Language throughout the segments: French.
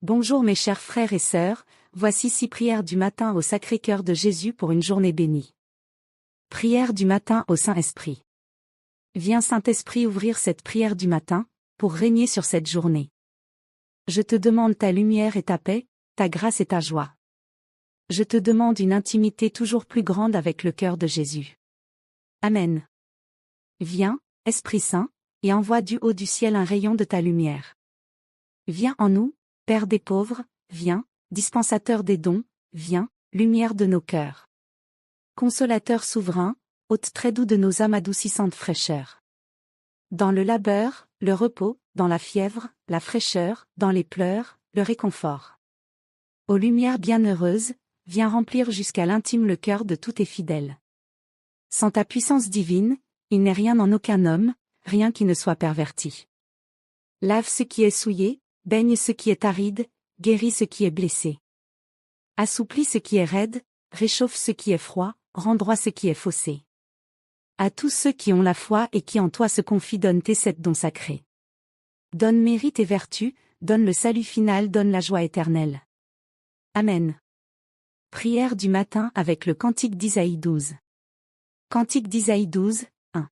Bonjour mes chers frères et sœurs, voici 6 prières du matin au Sacré-Cœur de Jésus pour une journée bénie. Prière du matin au Saint-Esprit. Viens Saint-Esprit ouvrir cette prière du matin, pour régner sur cette journée. Je te demande ta lumière et ta paix, ta grâce et ta joie. Je te demande une intimité toujours plus grande avec le cœur de Jésus. Amen. Viens, Esprit Saint, et envoie du haut du ciel un rayon de ta lumière. Viens en nous, Père des pauvres, viens, dispensateur des dons, viens, lumière de nos cœurs. Consolateur souverain, hôte très doux de nos âmes adoucissante fraîcheur. Dans le labeur, le repos, dans la fièvre, la fraîcheur, dans les pleurs, le réconfort. Ô lumière bienheureuse, viens remplir jusqu'à l'intime le cœur de tous tes fidèles. Sans ta puissance divine, il n'est rien en aucun homme, rien qui ne soit perverti. Lave ce qui est souillé, baigne ce qui est aride, guéris ce qui est blessé. Assouplis ce qui est raide, réchauffe ce qui est froid, rends droit ce qui est faussé. À tous ceux qui ont la foi et qui en toi se confient, donne tes 7 dons sacrés. Donne mérite et vertu, donne le salut final, donne la joie éternelle. Amen. Prière du matin avec le Cantique d'Isaïe 12. Cantique d'Isaïe 12, 1.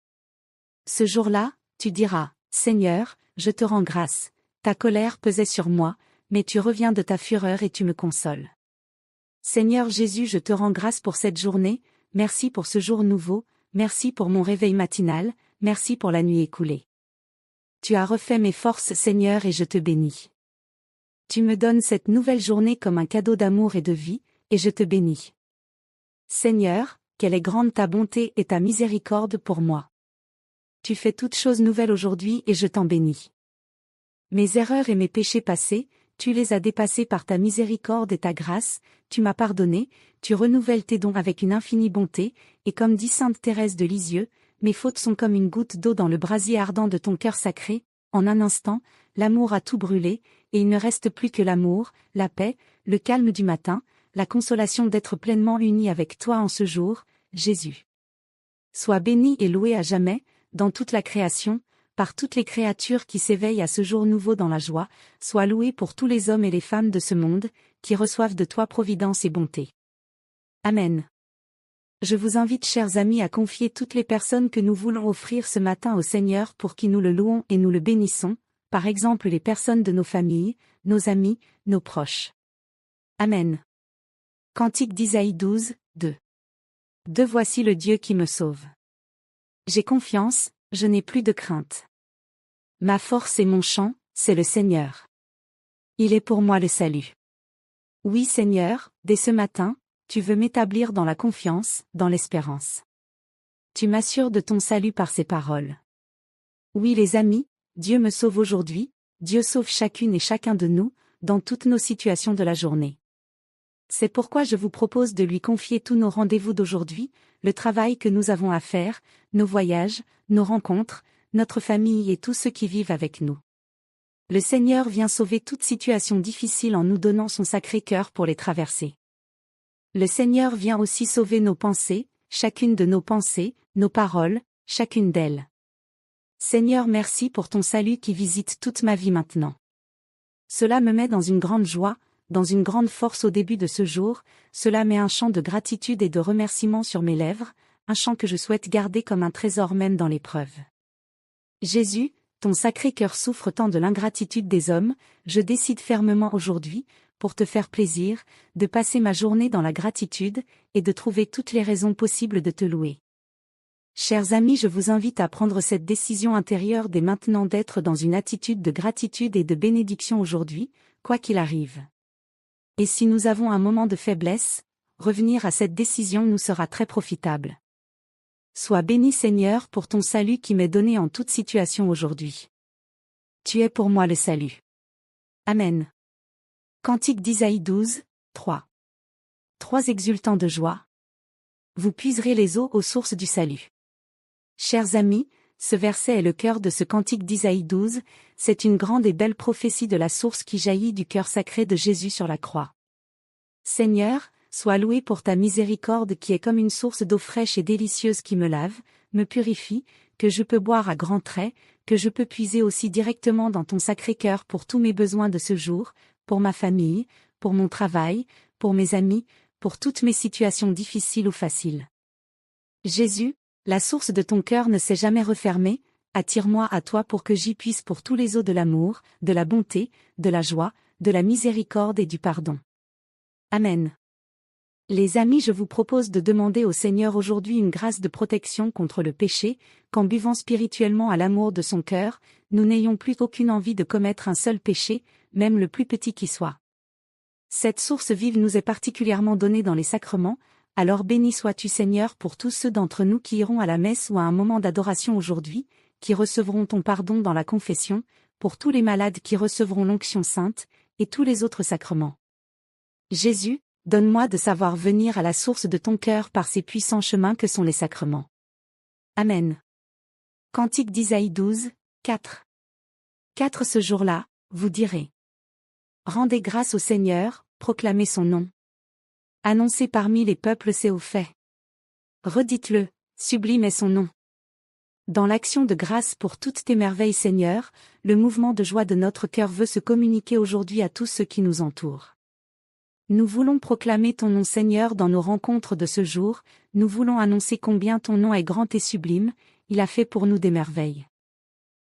Ce jour-là, tu diras, Seigneur, je te rends grâce. Ta colère pesait sur moi, mais tu reviens de ta fureur et tu me consoles. Seigneur Jésus, je te rends grâce pour cette journée, merci pour ce jour nouveau, merci pour mon réveil matinal, merci pour la nuit écoulée. Tu as refait mes forces, Seigneur, et je te bénis. Tu me donnes cette nouvelle journée comme un cadeau d'amour et de vie, et je te bénis. Seigneur, quelle est grande ta bonté et ta miséricorde pour moi. Tu fais toutes choses nouvelles aujourd'hui et je t'en bénis. Mes erreurs et mes péchés passés, tu les as dépassés par ta miséricorde et ta grâce, tu m'as pardonné, tu renouvelles tes dons avec une infinie bonté, et comme dit sainte Thérèse de Lisieux, mes fautes sont comme une goutte d'eau dans le brasier ardent de ton cœur sacré, en un instant, l'amour a tout brûlé, et il ne reste plus que l'amour, la paix, le calme du matin, la consolation d'être pleinement unis avec toi en ce jour, Jésus. Sois béni et loué à jamais, dans toute la création, par toutes les créatures qui s'éveillent à ce jour nouveau dans la joie, sois loué pour tous les hommes et les femmes de ce monde, qui reçoivent de toi providence et bonté. Amen. Je vous invite, chers amis, à confier toutes les personnes que nous voulons offrir ce matin au Seigneur pour qui nous le louons et nous le bénissons, par exemple les personnes de nos familles, nos amis, nos proches. Amen. Cantique d'Isaïe 12, 2. 2. Voici le Dieu qui me sauve. J'ai confiance, je n'ai plus de crainte. Ma force et mon chant, c'est le Seigneur. Il est pour moi le salut. Oui Seigneur, dès ce matin, tu veux m'établir dans la confiance, dans l'espérance. Tu m'assures de ton salut par ces paroles. Oui les amis, Dieu me sauve aujourd'hui, Dieu sauve chacune et chacun de nous, dans toutes nos situations de la journée. C'est pourquoi je vous propose de lui confier tous nos rendez-vous d'aujourd'hui, le travail que nous avons à faire, nos voyages, nos rencontres, notre famille et tous ceux qui vivent avec nous. Le Seigneur vient sauver toute situation difficile en nous donnant son sacré cœur pour les traverser. Le Seigneur vient aussi sauver nos pensées, chacune de nos pensées, nos paroles, chacune d'elles. Seigneur, merci pour ton salut qui visite toute ma vie maintenant. Cela me met dans une grande joie, dans une grande force au début de ce jour, cela met un chant de gratitude et de remerciement sur mes lèvres, un chant que je souhaite garder comme un trésor même dans l'épreuve. Jésus, ton sacré cœur souffre tant de l'ingratitude des hommes, je décide fermement aujourd'hui, pour te faire plaisir, de passer ma journée dans la gratitude, et de trouver toutes les raisons possibles de te louer. Chers amis, je vous invite à prendre cette décision intérieure dès maintenant d'être dans une attitude de gratitude et de bénédiction aujourd'hui, quoi qu'il arrive. Et si nous avons un moment de faiblesse, revenir à cette décision nous sera très profitable. Sois béni Seigneur pour ton salut qui m'est donné en toute situation aujourd'hui. Tu es pour moi le salut. Amen. Cantique d'Isaïe 12, 3. 3 exultants de joie. Vous puiserez les eaux aux sources du salut. Chers amis, ce verset est le cœur de ce cantique d'Isaïe 12, c'est une grande et belle prophétie de la source qui jaillit du cœur sacré de Jésus sur la croix. Seigneur, sois loué pour ta miséricorde qui est comme une source d'eau fraîche et délicieuse qui me lave, me purifie, que je peux boire à grands traits, que je peux puiser aussi directement dans ton sacré cœur pour tous mes besoins de ce jour, pour ma famille, pour mon travail, pour mes amis, pour toutes mes situations difficiles ou faciles. Jésus, la source de ton cœur ne s'est jamais refermée, attire-moi à toi pour que j'y puisse pour tous les eaux de l'amour, de la bonté, de la joie, de la miséricorde et du pardon. Amen. Les amis, je vous propose de demander au Seigneur aujourd'hui une grâce de protection contre le péché, qu'en buvant spirituellement à l'amour de son cœur, nous n'ayons plus aucune envie de commettre un seul péché, même le plus petit qui soit. Cette source vive nous est particulièrement donnée dans les sacrements, alors béni sois-tu Seigneur pour tous ceux d'entre nous qui iront à la messe ou à un moment d'adoration aujourd'hui, qui recevront ton pardon dans la confession, pour tous les malades qui recevront l'onction sainte, et tous les autres sacrements. Jésus, donne-moi de savoir venir à la source de ton cœur par ces puissants chemins que sont les sacrements. Amen. Cantique d'Isaïe 12, 4. 4. Ce jour-là, vous direz. Rendez grâce au Seigneur, proclamez son nom. Annoncez parmi les peuples ses hauts faits. Redites-le, sublime est son nom. Dans l'action de grâce pour toutes tes merveilles Seigneur, le mouvement de joie de notre cœur veut se communiquer aujourd'hui à tous ceux qui nous entourent. Nous voulons proclamer ton nom Seigneur dans nos rencontres de ce jour, nous voulons annoncer combien ton nom est grand et sublime, il a fait pour nous des merveilles.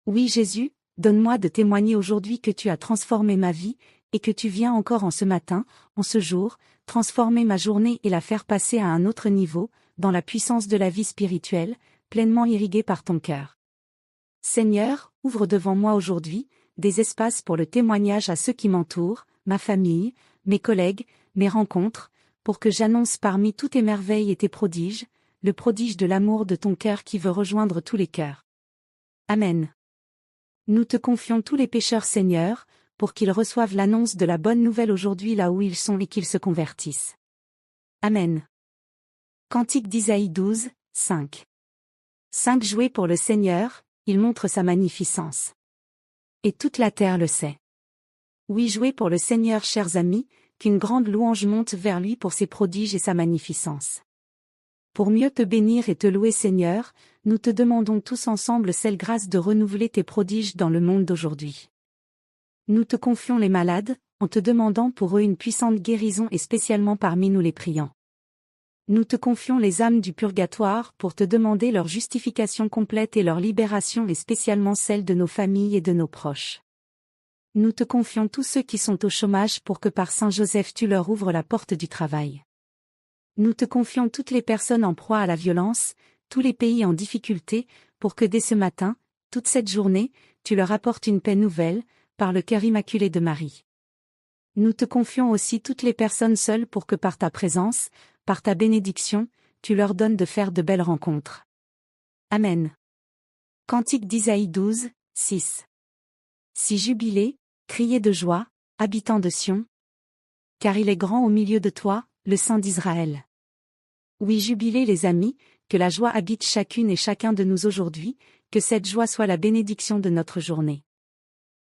Oui Jésus, donne-moi de témoigner aujourd'hui que tu as transformé ma vie, et que tu viens encore en ce matin, en ce jour, transformer ma journée et la faire passer à un autre niveau, dans la puissance de la vie spirituelle, pleinement irriguée par ton cœur. Seigneur, ouvre devant moi aujourd'hui, des espaces pour le témoignage à ceux qui m'entourent, ma famille, mes collègues, mes rencontres, pour que j'annonce parmi toutes tes merveilles et tes prodiges, le prodige de l'amour de ton cœur qui veut rejoindre tous les cœurs. Amen. Nous te confions tous les pécheurs Seigneur, pour qu'ils reçoivent l'annonce de la bonne nouvelle aujourd'hui là où ils sont et qu'ils se convertissent. Amen. Cantique d'Isaïe 12, 5. 5. Jouez pour le Seigneur, il montre sa magnificence. Et toute la terre le sait. Oui, jouez pour le Seigneur chers amis, qu'une grande louange monte vers lui pour ses prodiges et sa magnificence. Pour mieux te bénir et te louer Seigneur, nous te demandons tous ensemble celle grâce de renouveler tes prodiges dans le monde d'aujourd'hui. Nous te confions les malades, en te demandant pour eux une puissante guérison et spécialement parmi nous les priants. Nous te confions les âmes du purgatoire pour te demander leur justification complète et leur libération et spécialement celle de nos familles et de nos proches. Nous te confions tous ceux qui sont au chômage pour que par Saint Joseph tu leur ouvres la porte du travail. Nous te confions toutes les personnes en proie à la violence, tous les pays en difficulté, pour que dès ce matin, toute cette journée, tu leur apportes une paix nouvelle, par le cœur immaculé de Marie. Nous te confions aussi toutes les personnes seules pour que par ta présence, par ta bénédiction, tu leur donnes de faire de belles rencontres. Amen. Cantique d'Isaïe 12, 6. Si jubilez, criez de joie, habitants de Sion. Car il est grand au milieu de toi, le Saint d'Israël. Oui, jubilez les amis, que la joie habite chacune et chacun de nous aujourd'hui, que cette joie soit la bénédiction de notre journée.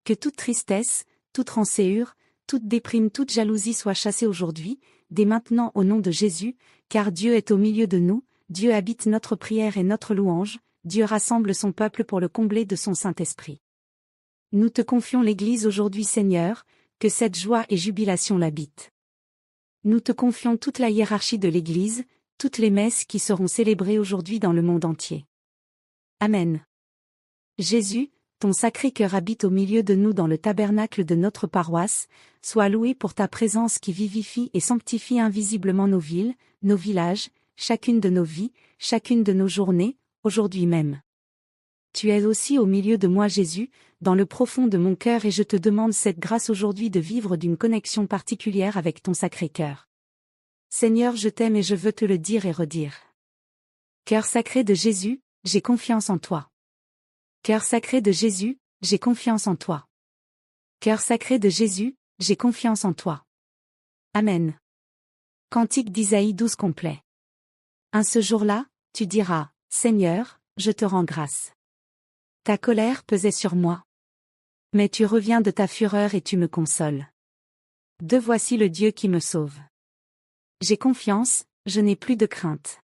Que toute tristesse, toute rancéure, toute déprime, toute jalousie soit chassée aujourd'hui, dès maintenant au nom de Jésus, car Dieu est au milieu de nous, Dieu habite notre prière et notre louange, Dieu rassemble son peuple pour le combler de son Saint-Esprit. Nous te confions l'Église aujourd'hui Seigneur, que cette joie et jubilation l'habitent. Nous te confions toute la hiérarchie de l'Église, toutes les messes qui seront célébrées aujourd'hui dans le monde entier. Amen. Jésus, ton sacré cœur habite au milieu de nous dans le tabernacle de notre paroisse, sois loué pour ta présence qui vivifie et sanctifie invisiblement nos villes, nos villages, chacune de nos vies, chacune de nos journées, aujourd'hui même. Tu es aussi au milieu de moi Jésus, dans le profond de mon cœur et je te demande cette grâce aujourd'hui de vivre d'une connexion particulière avec ton sacré cœur. Seigneur, je t'aime et je veux te le dire et redire. Cœur sacré de Jésus, j'ai confiance en toi. Cœur sacré de Jésus, j'ai confiance en toi. Cœur sacré de Jésus, j'ai confiance en toi. Amen. Cantique d'Isaïe 12 complet. Ce jour-là, tu diras, Seigneur, je te rends grâce. Ta colère pesait sur moi. Mais tu reviens de ta fureur et tu me consoles. Voici le Dieu qui me sauve. J'ai confiance, je n'ai plus de crainte.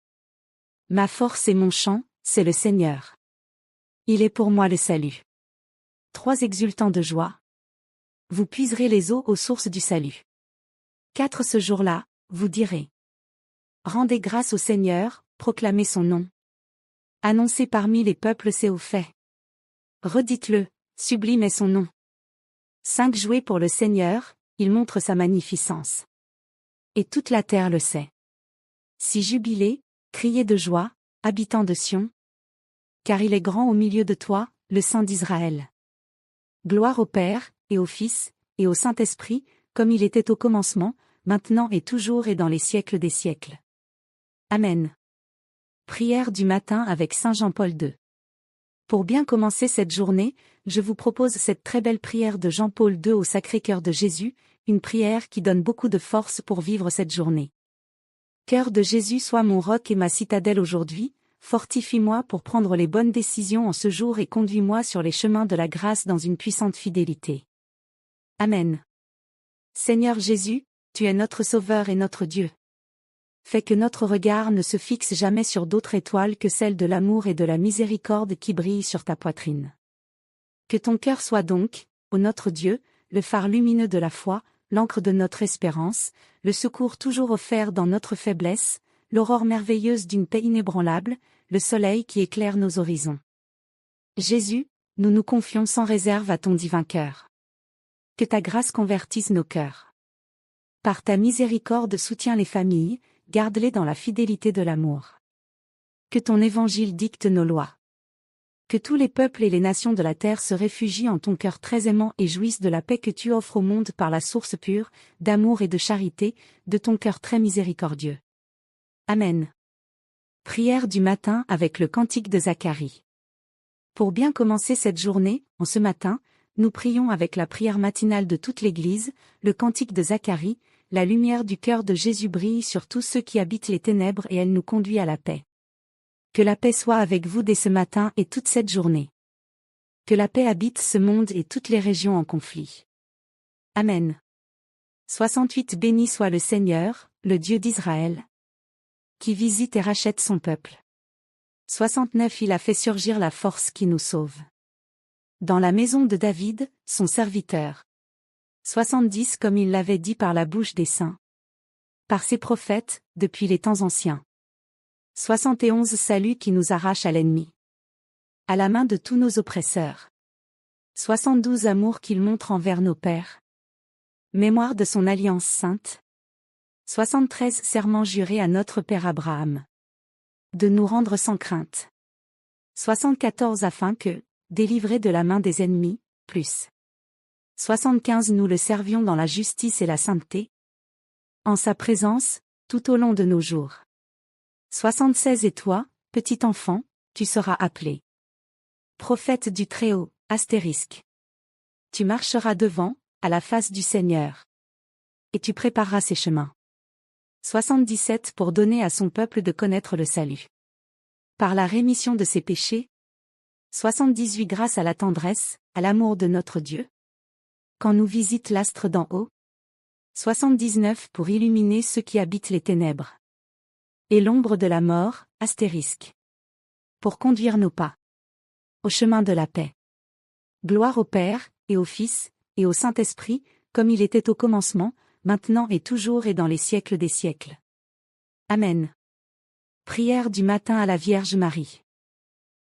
Ma force et mon chant, c'est le Seigneur. Il est pour moi le salut. 3 exultants de joie. Vous puiserez les eaux aux sources du salut. 4. Ce jour-là, vous direz. Rendez grâce au Seigneur, proclamez son nom. Annoncez parmi les peuples ses hauts faits. Redites-le, sublime est son nom. 5. Jouez pour le Seigneur, il montre sa magnificence. Et toute la terre le sait. 6. Jubilez, criez de joie, habitants de Sion. Car il est grand au milieu de toi, le Saint d'Israël. Gloire au Père, et au Fils, et au Saint-Esprit, comme il était au commencement, maintenant et toujours et dans les siècles des siècles. Amen. Prière du matin avec Saint Jean-Paul II. Pour bien commencer cette journée, je vous propose cette très belle prière de Jean-Paul II au Sacré-Cœur de Jésus, une prière qui donne beaucoup de force pour vivre cette journée. Cœur de Jésus, sois mon roc et ma citadelle aujourd'hui, fortifie-moi pour prendre les bonnes décisions en ce jour et conduis-moi sur les chemins de la grâce dans une puissante fidélité. Amen. Seigneur Jésus, tu es notre Sauveur et notre Dieu. Fais que notre regard ne se fixe jamais sur d'autres étoiles que celles de l'amour et de la miséricorde qui brillent sur ta poitrine. Que ton cœur soit donc, ô notre Dieu, le phare lumineux de la foi, l'encre de notre espérance, le secours toujours offert dans notre faiblesse, l'aurore merveilleuse d'une paix inébranlable, le soleil qui éclaire nos horizons. Jésus, nous nous confions sans réserve à ton divin cœur. Que ta grâce convertisse nos cœurs. Par ta miséricorde soutiens les familles, garde-les dans la fidélité de l'amour. Que ton évangile dicte nos lois. Que tous les peuples et les nations de la terre se réfugient en ton cœur très aimant et jouissent de la paix que tu offres au monde par la source pure, d'amour et de charité, de ton cœur très miséricordieux. Amen. Prière du matin avec le cantique de Zacharie. Pour bien commencer cette journée, en ce matin, nous prions avec la prière matinale de toute l'Église, le cantique de Zacharie, la lumière du cœur de Jésus brille sur tous ceux qui habitent les ténèbres et elle nous conduit à la paix. Que la paix soit avec vous dès ce matin et toute cette journée. Que la paix habite ce monde et toutes les régions en conflit. Amen. 68. Béni soit le Seigneur, le Dieu d'Israël, qui visite et rachète son peuple. 69. Il a fait surgir la force qui nous sauve. Dans la maison de David, son serviteur. 70. Comme il l'avait dit par la bouche des saints. Par ses prophètes, depuis les temps anciens. 71. Salut qui nous arrache à l'ennemi. À la main de tous nos oppresseurs. 72. Amour qu'il montre envers nos pères. Mémoire de son alliance sainte. 73. Serment juré à notre Père Abraham. De nous rendre sans crainte. 74. Afin que, délivrés de la main des ennemis, plus. 75. Nous le servions dans la justice et la sainteté. En sa présence, tout au long de nos jours. 76. Et toi, petit enfant, tu seras appelé prophète du Très-Haut, astérisque. Tu marcheras devant, à la face du Seigneur. Et tu prépareras ses chemins. 77. Pour donner à son peuple de connaître le salut. Par la rémission de ses péchés. 78. Grâce à la tendresse, à l'amour de notre Dieu. Quand nous visite l'astre d'en haut. 79. Pour illuminer ceux qui habitent les ténèbres. Et l'ombre de la mort, astérisque. Pour conduire nos pas. Au chemin de la paix. Gloire au Père, et au Fils, et au Saint-Esprit, comme il était au commencement, maintenant et toujours et dans les siècles des siècles. Amen. Prière du matin à la Vierge Marie.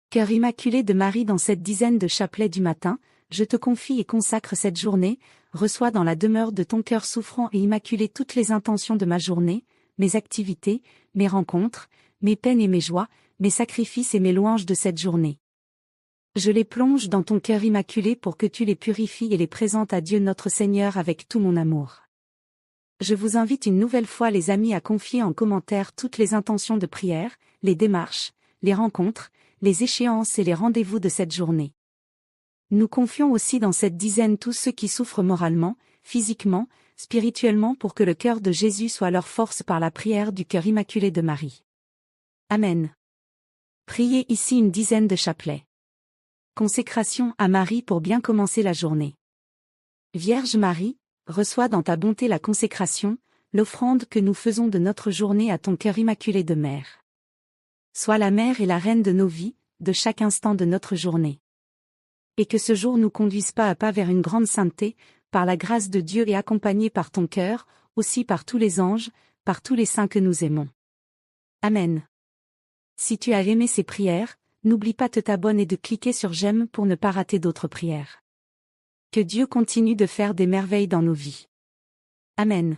Cœur immaculé de Marie, dans cette dizaine de chapelets du matin, je te confie et consacre cette journée, reçois dans la demeure de ton cœur souffrant et immaculé toutes les intentions de ma journée, mes activités, mes rencontres, mes peines et mes joies, mes sacrifices et mes louanges de cette journée. Je les plonge dans ton cœur immaculé pour que tu les purifies et les présentes à Dieu notre Seigneur avec tout mon amour. Je vous invite une nouvelle fois les amis à confier en commentaire toutes les intentions de prière, les démarches, les rencontres, les échéances et les rendez-vous de cette journée. Nous confions aussi dans cette dizaine tous ceux qui souffrent moralement, physiquement, spirituellement pour que le cœur de Jésus soit leur force par la prière du cœur immaculé de Marie. Amen. Priez ici une dizaine de chapelets. Consécration à Marie pour bien commencer la journée. Vierge Marie, reçois dans ta bonté la consécration, l'offrande que nous faisons de notre journée à ton cœur immaculé de mère. Sois la mère et la reine de nos vies, de chaque instant de notre journée. Et que ce jour nous conduise pas à pas vers une grande sainteté, par la grâce de Dieu et accompagné par ton cœur, aussi par tous les anges, par tous les saints que nous aimons. Amen. Si tu as aimé ces prières, n'oublie pas de t'abonner et de cliquer sur j'aime pour ne pas rater d'autres prières. Que Dieu continue de faire des merveilles dans nos vies. Amen.